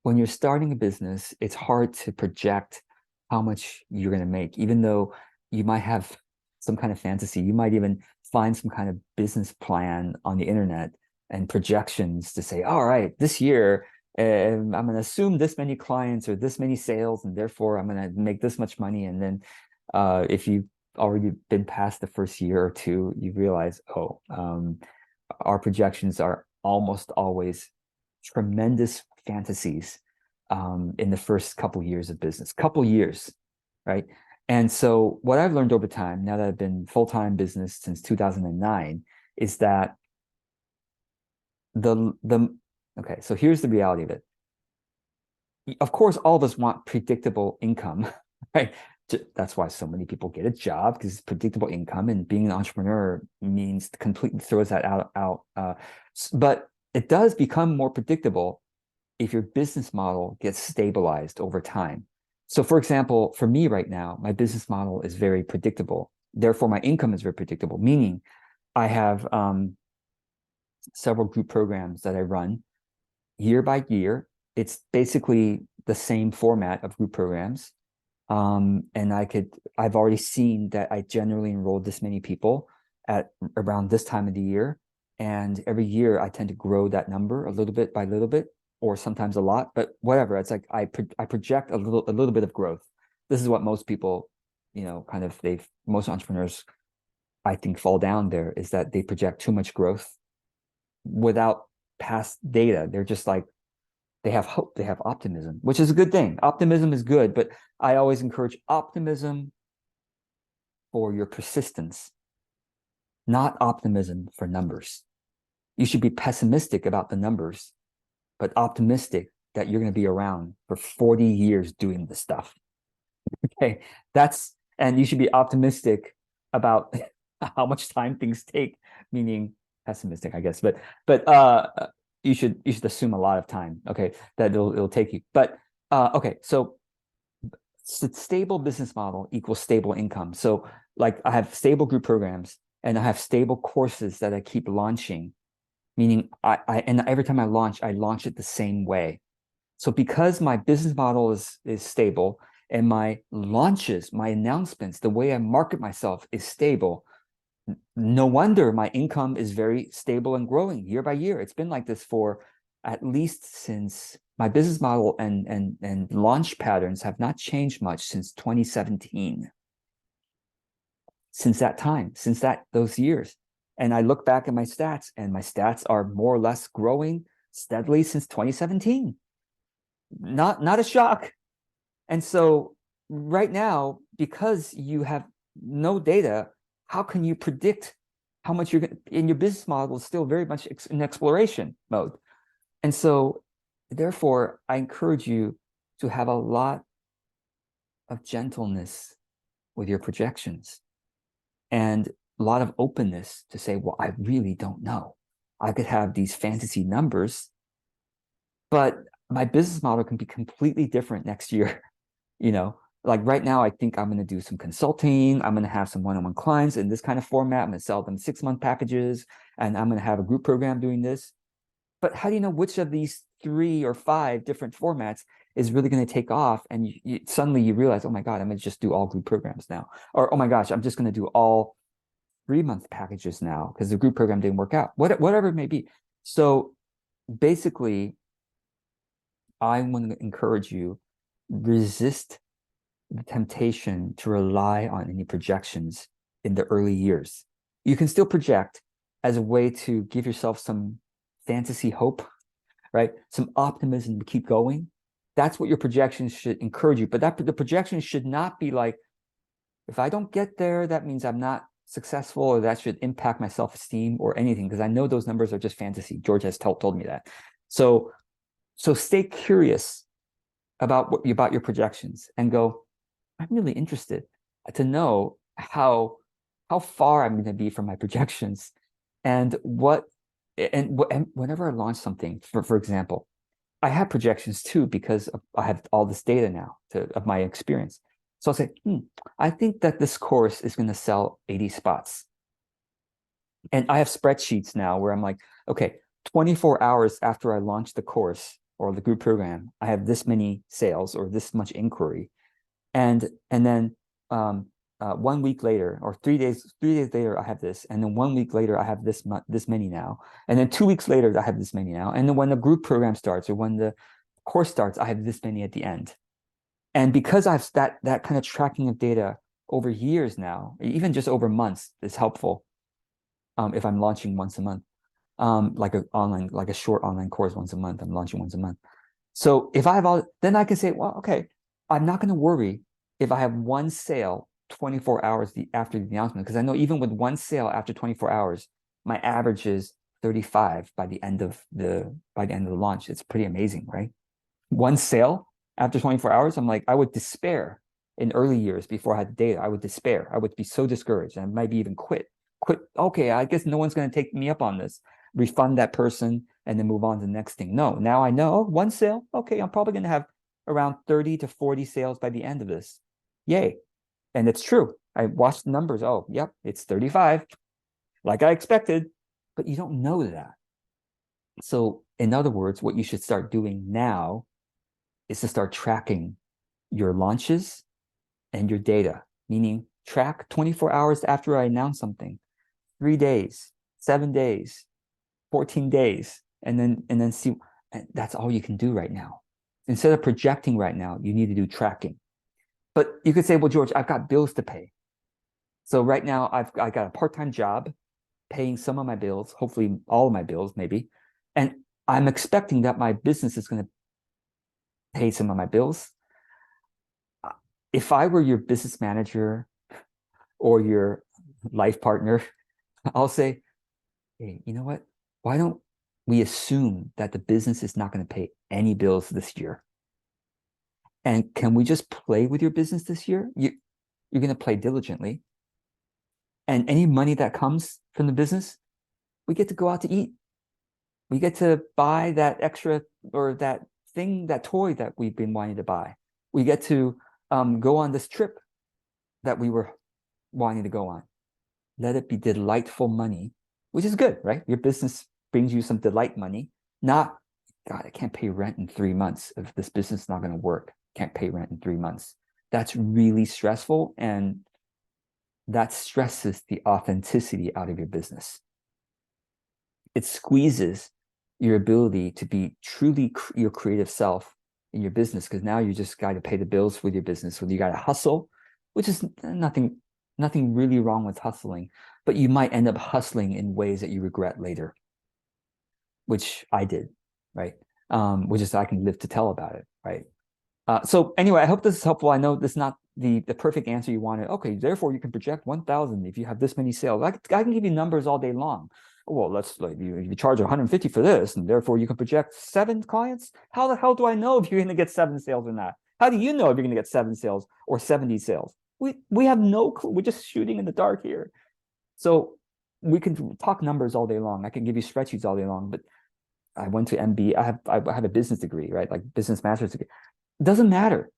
when you're starting a business, it's hard to project how much you're going to make, even though you might have some kind of fantasy. You might even find some kind of business plan on the internet and projections to say, all right, this year, I'm going to assume this many clients or this many sales, and therefore I'm going to make this much money. And then if you've already been past the first year or two, you realize, oh, our projections are almost always tremendous fantasies in the first couple years of business, couple years, right? And so what I've learned over time, now that I've been full-time business since 2009, is that okay, so here's the reality of it. Of course, all of us want predictable income, right? That's why so many people get a job, because it's predictable income, and being an entrepreneur means completely throws that out. But it does become more predictable if your business model gets stabilized over time. So for example, for me right now, my business model is very predictable. Therefore, my income is very predictable, meaning I have several group programs that I run year by year. It's basically the same format of group programs. And I've already seen that I generally enroll this many people at around this time of the year. And every year I tend to grow that number a little bit by little bit, or sometimes a lot, but whatever. It's like I project a little bit of growth. This is what most people, most entrepreneurs, I think, fall down there, is that they project too much growth without past data. They're just like, they have hope, they have optimism, which is a good thing. Optimism is good, but I always encourage optimism for your persistence, not optimism for numbers. You should be pessimistic about the numbers, but optimistic that you're going to be around for 40 years doing this stuff. Okay, and you should be optimistic about how much time things take, meaning pessimistic, I guess. But you should assume a lot of time, okay, that it'll take you. But okay, so stable business model equals stable income. So like I have stable group programs and I have stable courses that I keep launching, meaning and every time I launch it the same way. So because my business model is stable, and my launches, my announcements, the way I market myself is stable, no wonder my income is very stable and growing year by year. It's been like this for at least since my business model and launch patterns have not changed much since 2017. Since that time, those years. And I look back at my stats, and my stats are more or less growing steadily since 2017. Not a shock. And so right now, because you have no data, how can you predict how much you're in your business model is still very much in exploration mode. And so therefore, I encourage you to have a lot of gentleness with your projections and a lot of openness to say, well, I really don't know. I could have these fantasy numbers, but my business model can be completely different next year. Like right now, I think I'm going to do some consulting. I'm going to have some one-on-one clients in this kind of format. I'm going to sell them 6-month packages, and I'm going to have a group program doing this. But how do you know which of these 3 or 5 different formats is really going to take off? And suddenly you realize, oh my God, I'm going to just do all group programs now. Or, oh my gosh, I'm just going to do all 3-month packages now because the group program didn't work out, whatever it may be. So basically, I want to encourage you, resist the temptation to rely on any projections in the early years. You can still project as a way to give yourself some fantasy hope, right? Some optimism to keep going. That's what your projections should encourage you. But the projections should not be like, if I don't get there, that means I'm not successful, or that should impact my self-esteem or anything, because I know those numbers are just fantasy. George has told me that. So stay curious about your projections and go, I'm really interested to know how far I'm going to be from my projections, and whenever I launch something, for example, I have projections too, because I have all this data now of my experience. So I'll say, I think that this course is going to sell 80 spots. And I have spreadsheets now where I'm like, okay, 24 hours after I launch the course, or the group program, I have this many sales or this much inquiry. And then 1 week later, or 3 days later, I have this, and then 1 week later, I have this many now, and then 2 weeks later, I have this many now, and then when the group program starts or when the course starts, I have this many at the end. And because I've that kind of tracking of data over years now, even just over months, is helpful. If I'm launching once a month, like a short online course once a month, I'm launching once a month. So if I have all, then I can say, well, okay, I'm not going to worry if I have one sale 24 hours after the announcement, because I know even with one sale after 24 hours, my average is 35 by the end of the launch. It's pretty amazing, right? One sale after 24 hours, I'm like, I would despair in early years before I had the data. I would despair. I would be so discouraged, and maybe even quit. Okay, I guess no one's going to take me up on this. Refund that person and then move on to the next thing. No, now I know one sale. Okay, I'm probably going to have around 30 to 40 sales by the end of this. Yay. And it's true. I watched the numbers. Oh, yep, it's 35, like I expected, but you don't know that. So in other words, what you should start doing now is to start tracking your launches and your data, meaning track 24 hours after I announce something, 3 days, 7 days, 14 days, and then see. And that's all you can do right now. Instead of projecting right now, you need to do tracking. But you could say, well, George, I've got bills to pay. So right now I got a part-time job paying some of my bills, hopefully all of my bills, maybe. And I'm expecting that my business is going to pay some of my bills. If I were your business manager or your life partner, I'll say, hey, you know what? Why don't we assume that the business is not going to pay any bills this year? And can we just play with your business this year? You're going to play diligently. And any money that comes from the business, we get to go out to eat. We get to buy that extra or that thing, that toy that we've been wanting to buy. We get to go on this trip that we were wanting to go on. Let it be delightful money, which is good, right? Your business brings you some delight money, not, God, I can't pay rent in 3 months. If this business is not going to work, can't pay rent in 3 months. That's really stressful, and that stresses the authenticity out of your business. It squeezes your ability to be truly your creative self in your business, because now you just got to pay the bills with your business. So you got to hustle, which is nothing really wrong with hustling, but you might end up hustling in ways that you regret later, which I did, right? Which is I can live to tell about it, right? So anyway, I hope this is helpful. I know this is not the perfect answer you wanted. Okay, therefore you can project 1,000 if you have this many sales. I can give you numbers all day long. Well, let's like you charge 150 for this, and therefore you can project 7 clients. How the hell do I know if you're going to get 7 sales or not? How do you know if you're going to get 7 sales or 70 sales? We have no clue. We're just shooting in the dark here. So we can talk numbers all day long. I can give you spreadsheets all day long, but I went to MB. I have a business degree, right? Like business master's degree. It doesn't matter.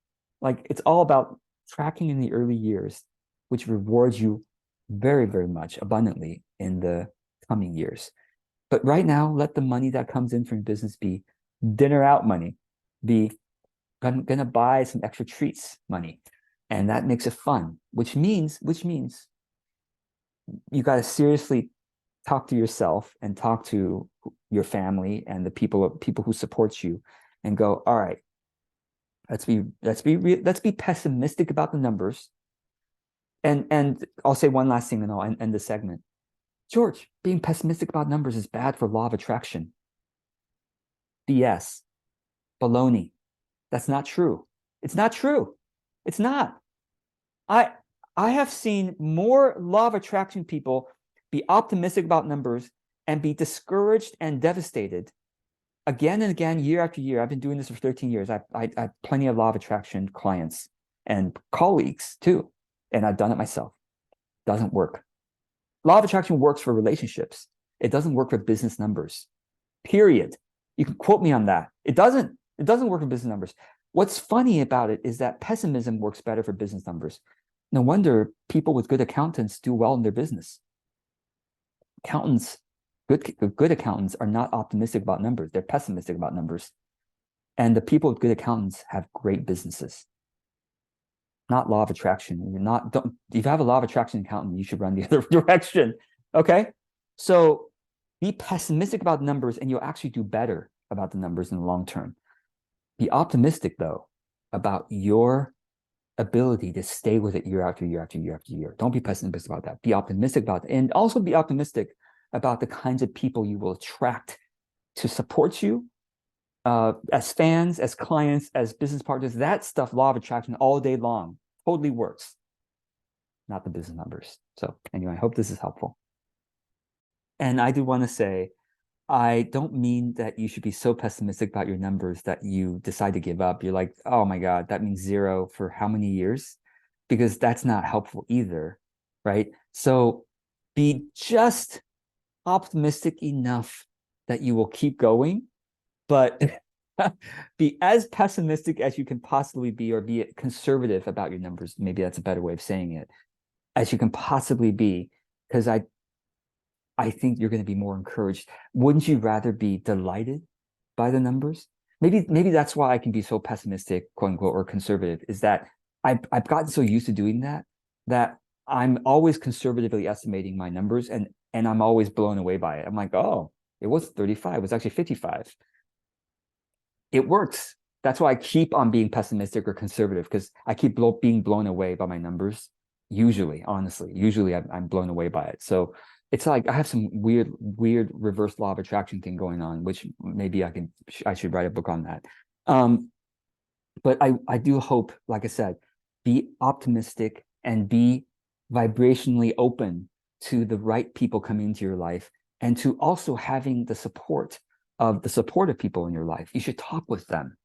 Like it's all about tracking in the early years, which rewards you very, very much abundantly in the coming years. But right now, let the money that comes in from business be dinner out money, be gonna buy some extra treats money. And that makes it fun, which means you got to seriously talk to yourself and talk to your family and the people who support you, and go, all right, let's be pessimistic about the numbers. And I'll say one last thing, and I'll end the segment. George, being pessimistic about numbers is bad for law of attraction. BS. Baloney. That's not true. It's not true. It's not. I have seen more law of attraction people be optimistic about numbers and be discouraged and devastated again and again, year after year. I've been doing this for 13 years. I have plenty of law of attraction clients and colleagues too, and I've done it myself. Doesn't work. Law of attraction works for relationships. It doesn't work for business numbers. Period. You can quote me on that. It doesn't work for business numbers. What's funny about it is that pessimism works better for business numbers. No wonder people with good accountants do well in their business. Accountants, good accountants are not optimistic about numbers. They're pessimistic about numbers. And the people with good accountants have great businesses. Not law of attraction. You're not, don't, if you have a law of attraction accountant, you should run the other direction. Okay. So be pessimistic about numbers and you'll actually do better about the numbers in the long term. Be optimistic though about your ability to stay with it year after year after year after year. Don't be pessimistic about that. Be optimistic about it. And also be optimistic about the kinds of people you will attract to support you as fans, as clients, as business partners. That stuff, law of attraction, all day long, totally works. Not the business numbers. So anyway, I hope this is helpful. And I do want to say, I don't mean that you should be so pessimistic about your numbers that you decide to give up. You're like, oh my God, that means zero for how many years? Because that's not helpful either, right? So be just optimistic enough that you will keep going, but be as pessimistic as you can possibly be, or be conservative about your numbers. Maybe that's a better way of saying it, as you can possibly be, because I think you're going to be more encouraged. Wouldn't you rather be delighted by the numbers? Maybe that's why I can be so pessimistic, quote unquote, or conservative, is that I've gotten so used to doing that I'm always conservatively estimating my numbers, and I'm always blown away by it. I'm like, oh, it was 35, it was actually 55. It works. That's why I keep on being pessimistic or conservative, because I keep being blown away by my numbers. Usually, honestly, I'm blown away by it. So it's like I have some weird reverse law of attraction thing going on, which maybe I should write a book on that. But I do hope, like I said, be optimistic and be vibrationally open to the right people coming into your life, and to also having the support of the supportive people in your life. You should talk with them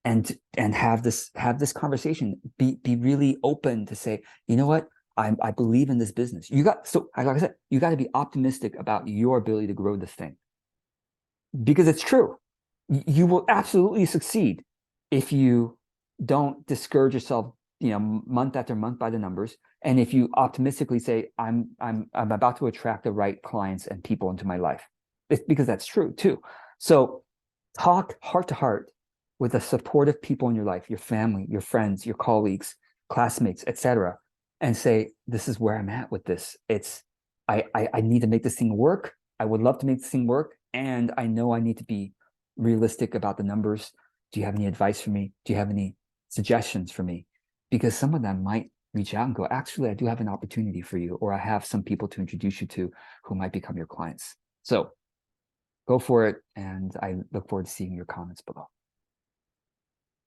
and have this conversation. Be really open to say, you know what, I believe in this business. Like I said, you got to be optimistic about your ability to grow this thing, because it's true. You will absolutely succeed if you don't discourage yourself, month after month by the numbers. And if you optimistically say, I'm about to attract the right clients and people into my life, it's because that's true too. So talk heart to heart with the supportive people in your life, your family, your friends, your colleagues, classmates, etc., and say, this is where I'm at with this. I need to make this thing work. I would love to make this thing work. And I know I need to be realistic about the numbers. Do you have any advice for me? Do you have any suggestions for me? Because some of them might reach out and go, actually, I do have an opportunity for you, or I have some people to introduce you to who might become your clients. So go for it. And I look forward to seeing your comments below.